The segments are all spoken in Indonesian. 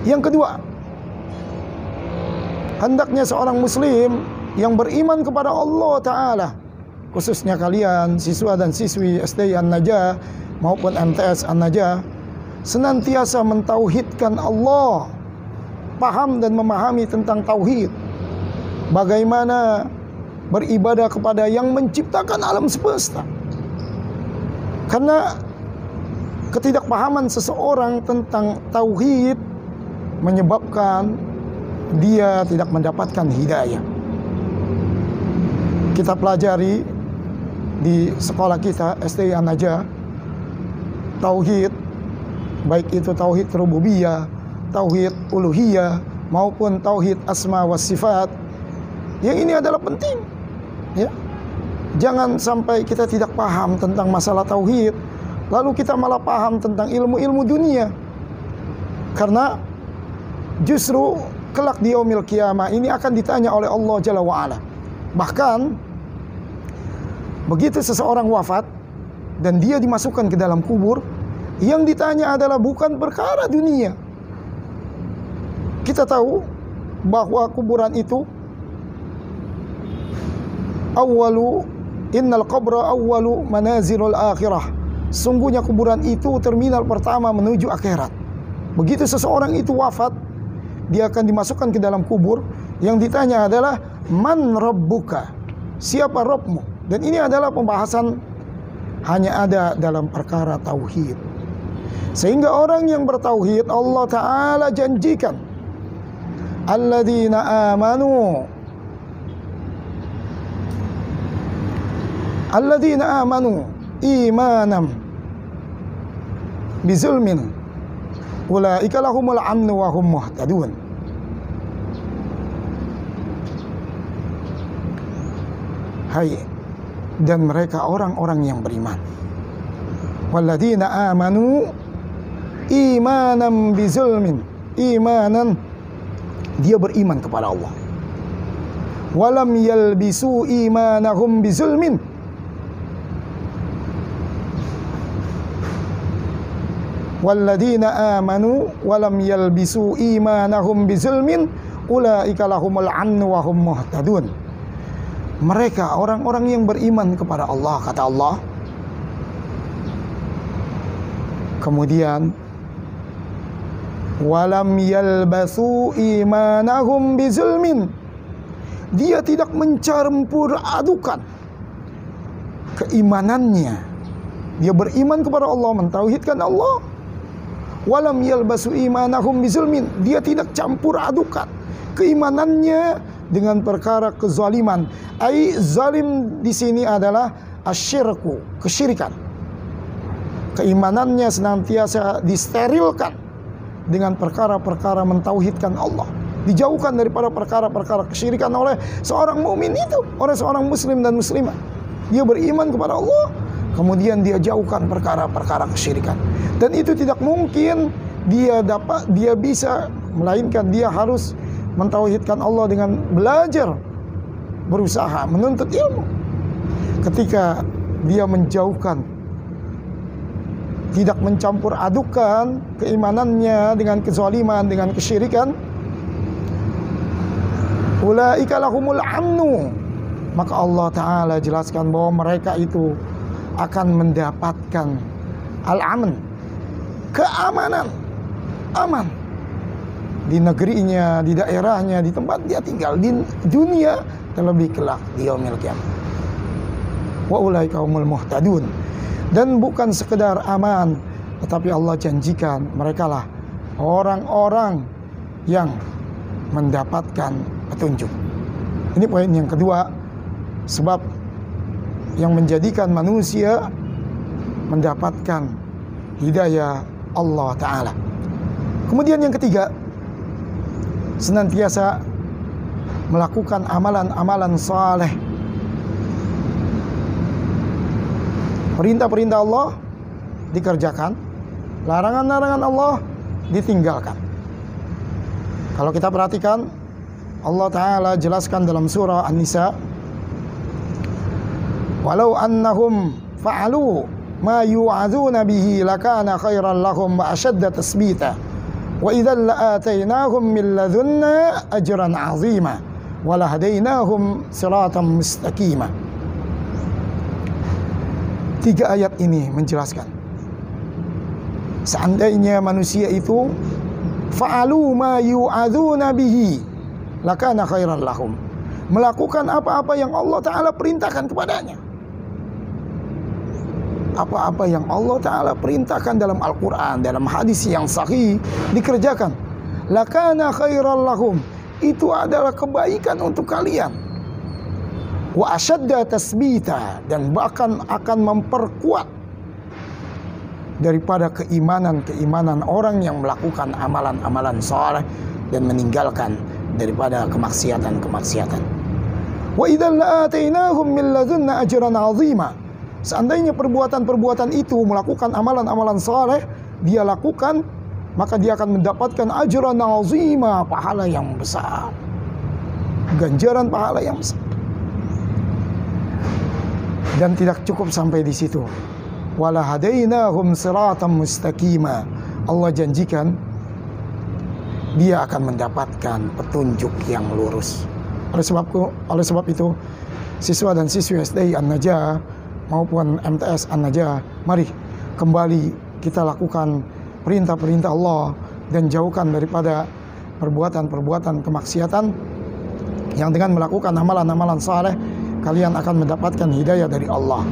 Yang kedua, hendaknya seorang muslim yang beriman kepada Allah Ta'ala, khususnya kalian siswa dan siswi SDI An-Najah maupun MTS An-Najah, senantiasa mentauhidkan Allah, paham dan memahami tentang tauhid, bagaimana beribadah kepada yang menciptakan alam semesta. Karena ketidakpahaman seseorang tentang tauhid menyebabkan dia tidak mendapatkan hidayah. Kita pelajari di sekolah kita SDI An-Najah tauhid, baik itu tauhid rububiyah, tauhid uluhiyah maupun tauhid asma wa sifat. Yang ini adalah penting, ya. Jangan sampai kita tidak paham tentang masalah tauhid, lalu kita malah paham tentang ilmu-ilmu dunia. Karena justru kelak di yaumil qiyamah ini akan ditanya oleh Allah Jalla wa'ala. Bahkan begitu seseorang wafat dan dia dimasukkan ke dalam kubur, yang ditanya adalah bukan perkara dunia. Kita tahu bahwa kuburan itu innal qabra awwalu manazilul akhirah. Sungguhnya kuburan itu terminal pertama menuju akhirat. Begitu seseorang itu wafat, dia akan dimasukkan ke dalam kubur. Yang ditanya adalah man rabbuka, siapa Rabbmu. Dan ini adalah pembahasan hanya ada dalam perkara tauhid. Sehingga orang yang bertauhid, Allah Ta'ala janjikan alladzina amanu imanam bizulmin ulaika lahumul amnu wa hum muhtadun. Hai, dan mereka orang-orang yang beriman. Walladzina amanu imanam bizulmin, imanan, dia beriman kepada Allah. Walam yalbisu imanahum bizulmin, walladzina amanu walam yalbisu imanahum bizulmin ulaika lahumul amnu wa hum muhtadun. Mereka orang-orang yang beriman kepada Allah, kata Allah. Kemudian walam yalbasu imanahum bizulmin, dia tidak mencampur adukan keimanannya. Dia beriman kepada Allah, mentauhidkan Allah. Walam yalbasu imanahum bizulmin, dia tidak campur adukan keimanannya dengan perkara kezaliman. Ai zalim di sini adalah asyirku, kesyirikan. Keimanannya senantiasa disterilkan dengan perkara-perkara mentauhidkan Allah, dijauhkan daripada perkara-perkara kesyirikan oleh seorang mukmin itu, oleh seorang muslim dan muslimah. Dia beriman kepada Allah, kemudian dia jauhkan perkara-perkara kesyirikan. Dan itu tidak mungkin dia bisa, melainkan dia harus mentauhidkan Allah dengan belajar, berusaha, menuntut ilmu. Ketika dia menjauhkan, tidak mencampur adukan keimanannya dengan kezaliman, dengan kesyirikan, ulaika lahumul amnu, maka Allah Ta'ala jelaskan bahwa mereka itu akan mendapatkan al-aman, keamanan, aman di negerinya, di daerahnya, di tempat dia tinggal, di dunia, terlebih kelak di yaumil qiyamah. Wa ulaika humul muhtadun. Dan bukan sekedar aman, tetapi Allah janjikan mereka lah orang-orang yang mendapatkan petunjuk. Ini poin yang kedua, sebab yang menjadikan manusia mendapatkan hidayah Allah Ta'ala. Kemudian yang ketiga, senantiasa melakukan amalan-amalan saleh. Perintah-perintah Allah dikerjakan, larangan-larangan Allah ditinggalkan. Kalau kita perhatikan, Allah Ta'ala jelaskan dalam surah An-Nisa, walau annahum fa'alu ma yu'adzuna bihi lakana khairan lahum wa ashadda tasbita wa idzal la'atainahum min ladunna ajran 'azima wa lahadainahum siratan mustaqima. 3 ayat ini menjelaskan, seandainya manusia itu fa'alu ma yu'adzuna bihi lakana khairan lahum, melakukan apa-apa yang Allah Ta'ala perintahkan kepadanya, apa-apa yang Allah Ta'ala perintahkan dalam Al-Quran, dalam hadis yang sahih dikerjakan, lakana khairan lahum, itu adalah kebaikan untuk kalian, wa asyadda tasbita, dan bahkan akan memperkuat daripada keimanan orang yang melakukan amalan-amalan saleh dan meninggalkan daripada kemaksiatan-kemaksiatan. Wa idzal la'atainahum min ladunna ajran 'azima, seandainya perbuatan-perbuatan itu melakukan amalan-amalan saleh dia lakukan, maka dia akan mendapatkan ajran 'azima, pahala yang besar, ganjaran pahala yang besar. Dan tidak cukup sampai di situ. Wala hadainahum siratan mustaqima. Allah janjikan dia akan mendapatkan petunjuk yang lurus. Oleh sebab itu, siswa dan siswi SDI An-Najah maupun MTS An-Najah, mari kembali kita lakukan perintah-perintah Allah dan jauhkan daripada perbuatan-perbuatan kemaksiatan, yang dengan melakukan amalan-amalan saleh kalian akan mendapatkan hidayah dari Allah.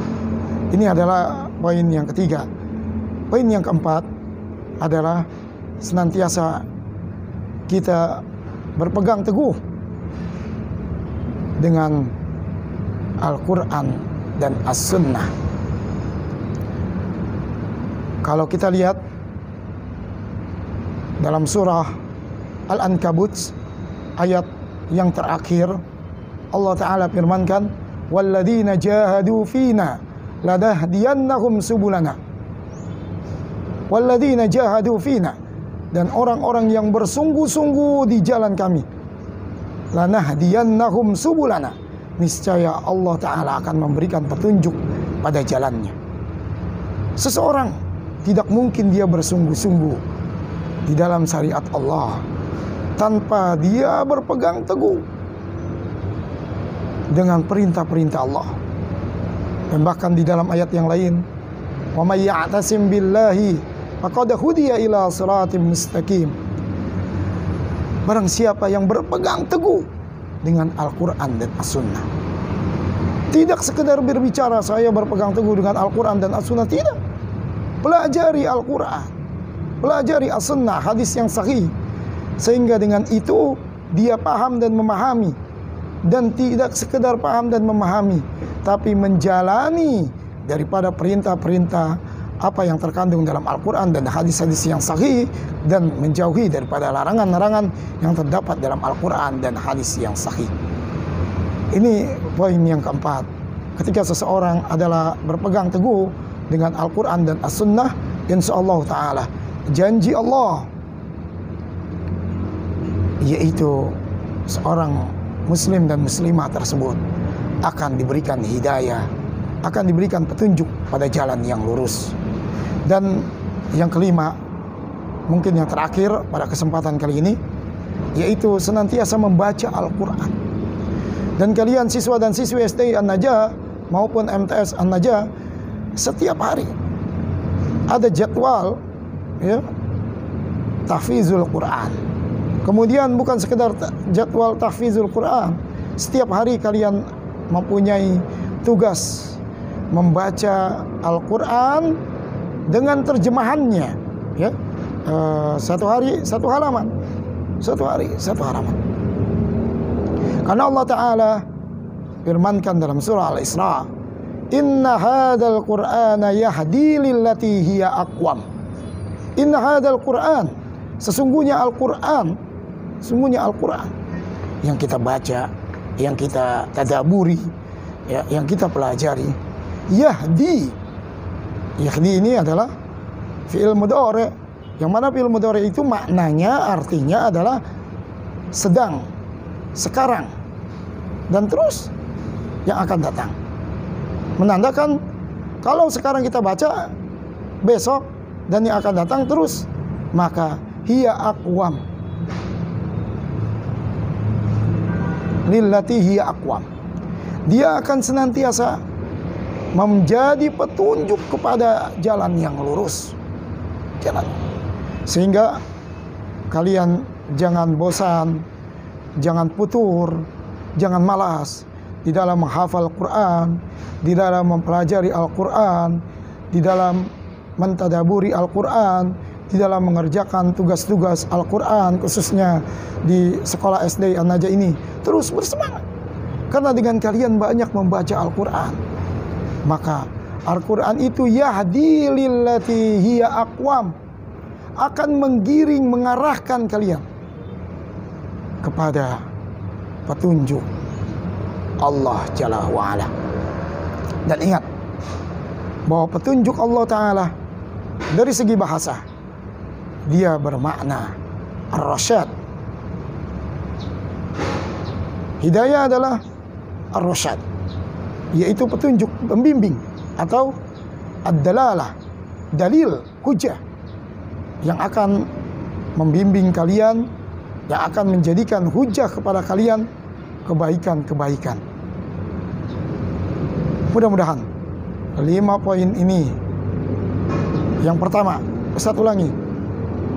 Ini adalah poin yang ketiga. Poin yang keempat adalah senantiasa kita berpegang teguh dengan Al-Quran dan As-Sunnah. Kalau kita lihat dalam surah Al-Ankabut ayat yang terakhir, Allah Ta'ala firmankan, walladzina jahadu fina ladahdiyannahum subulana. Walladzina jahadu fina, dan orang-orang yang bersungguh-sungguh di jalan kami, lanahdiyannahum subulana, niscaya Allah Ta'ala akan memberikan petunjuk pada jalannya. Seseorang tidak mungkin dia bersungguh-sungguh di dalam syariat Allah tanpa dia berpegang teguh dengan perintah-perintah Allah. Dan bahkan di dalam ayat yang lain, wa may ya'tasim billahi faqad hudiya ila siratim mustaqim. Barang siapa yang berpegang teguh dengan Al-Quran dan As-Sunnah, tidak sekedar berbicara saya berpegang teguh dengan Al-Quran dan As-Sunnah, tidak. Pelajari Al-Quran, pelajari As-Sunnah, hadis yang sahih, sehingga dengan itu dia paham dan memahami. Dan tidak sekedar paham dan memahami, tapi menjalani daripada perintah-perintah apa yang terkandung dalam Al-Quran dan hadis-hadis yang sahih, dan menjauhi daripada larangan-larangan yang terdapat dalam Al-Quran dan hadis yang sahih. Ini poin yang keempat. Ketika seseorang adalah berpegang teguh dengan Al-Quran dan As-Sunnah, insyaallah ta'ala janji Allah, yaitu seorang muslim dan muslimah tersebut akan diberikan hidayah, akan diberikan petunjuk pada jalan yang lurus. Dan yang kelima, mungkin yang terakhir pada kesempatan kali ini, yaitu senantiasa membaca Al-Quran. Dan kalian siswa dan siswi SDI An-Najah maupun MTS An-Najah, setiap hari ada jadwal ya, tahfizul Quran. Kemudian bukan sekedar jadwal tahfizul Quran, setiap hari kalian mempunyai tugas membaca Al-Quran dengan terjemahannya, ya. Satu hari satu halaman, satu hari satu halaman. Karena Allah Ta'ala firmankan dalam surah Al-Isra, inna hadzal Qur'ana yahdi lillati hiya aqwam. Inna hadzal Qur'an, sesungguhnya Al-Quran, sesungguhnya Al-Quran yang kita baca, yang kita tadaburi, ya, yang kita pelajari, yahdi. Yahdi ini adalah fi'il mudhari, yang mana fi'il mudhari itu maknanya, artinya adalah sedang, sekarang, dan terus yang akan datang. Menandakan kalau sekarang kita baca, besok dan yang akan datang terus, maka hiya aqwam. Lillati hiya aqwam. Dia akan senantiasa menjadi petunjuk kepada jalan yang lurus. Jalan. Sehingga kalian jangan bosan, jangan putur, jangan malas di dalam menghafal Quran, di dalam mempelajari Al-Quran, di dalam mentadaburi Al-Quran, di dalam mengerjakan tugas-tugas Al-Quran, khususnya di sekolah SD An-Najah ini. Terus bersemangat, karena dengan kalian banyak membaca Al-Quran, maka Al-Quran itu yahdi lillati hiya aqwam, akan menggiring, mengarahkan kalian kepada petunjuk Allah Jalla wa'ala. Dan ingat bahwa petunjuk Allah Ta'ala dari segi bahasa, dia bermakna ar-rasyad. Hidayah adalah ar-rasyad, yaitu petunjuk, pembimbing, atau ad-dalalah, dalil, hujah, yang akan membimbing kalian, yang akan menjadikan hujah kepada kalian kebaikan-kebaikan. Mudah-mudahan 5 poin ini, yang pertama, Ustaz ulangi,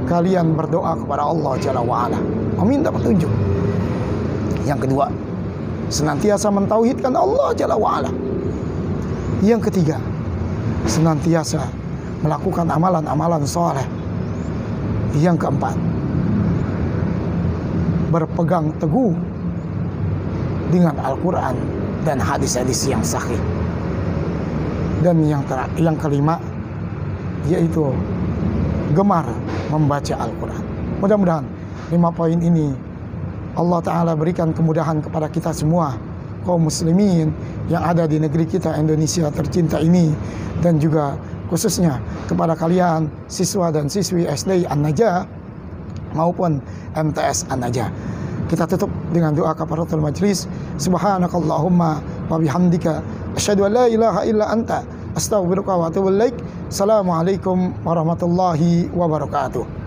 kalian berdoa kepada Allah Jalla wa'ala, meminta petunjuk. Yang kedua, senantiasa mentauhidkan Allah Jalla wa'ala. Yang ketiga, senantiasa melakukan amalan-amalan soleh. Yang keempat, berpegang teguh dengan Al-Quran dan hadis-hadis yang sahih. Dan yang kelima, yaitu gemar membaca Al-Quran. Mudah-mudahan 5 poin ini Allah Ta'ala berikan kemudahan kepada kita semua, kaum muslimin yang ada di negeri kita Indonesia tercinta ini, dan juga khususnya kepada kalian siswa dan siswi SD An-Najah maupun MTS An-Najah. Kita tutup dengan doa kafaratul majlis. Subhanakallahumma wa bihamdika asyhadu an la ilaha illa anta astaghfiruka wa atubu ilaik. Assalamualaikum warahmatullahi wabarakatuh.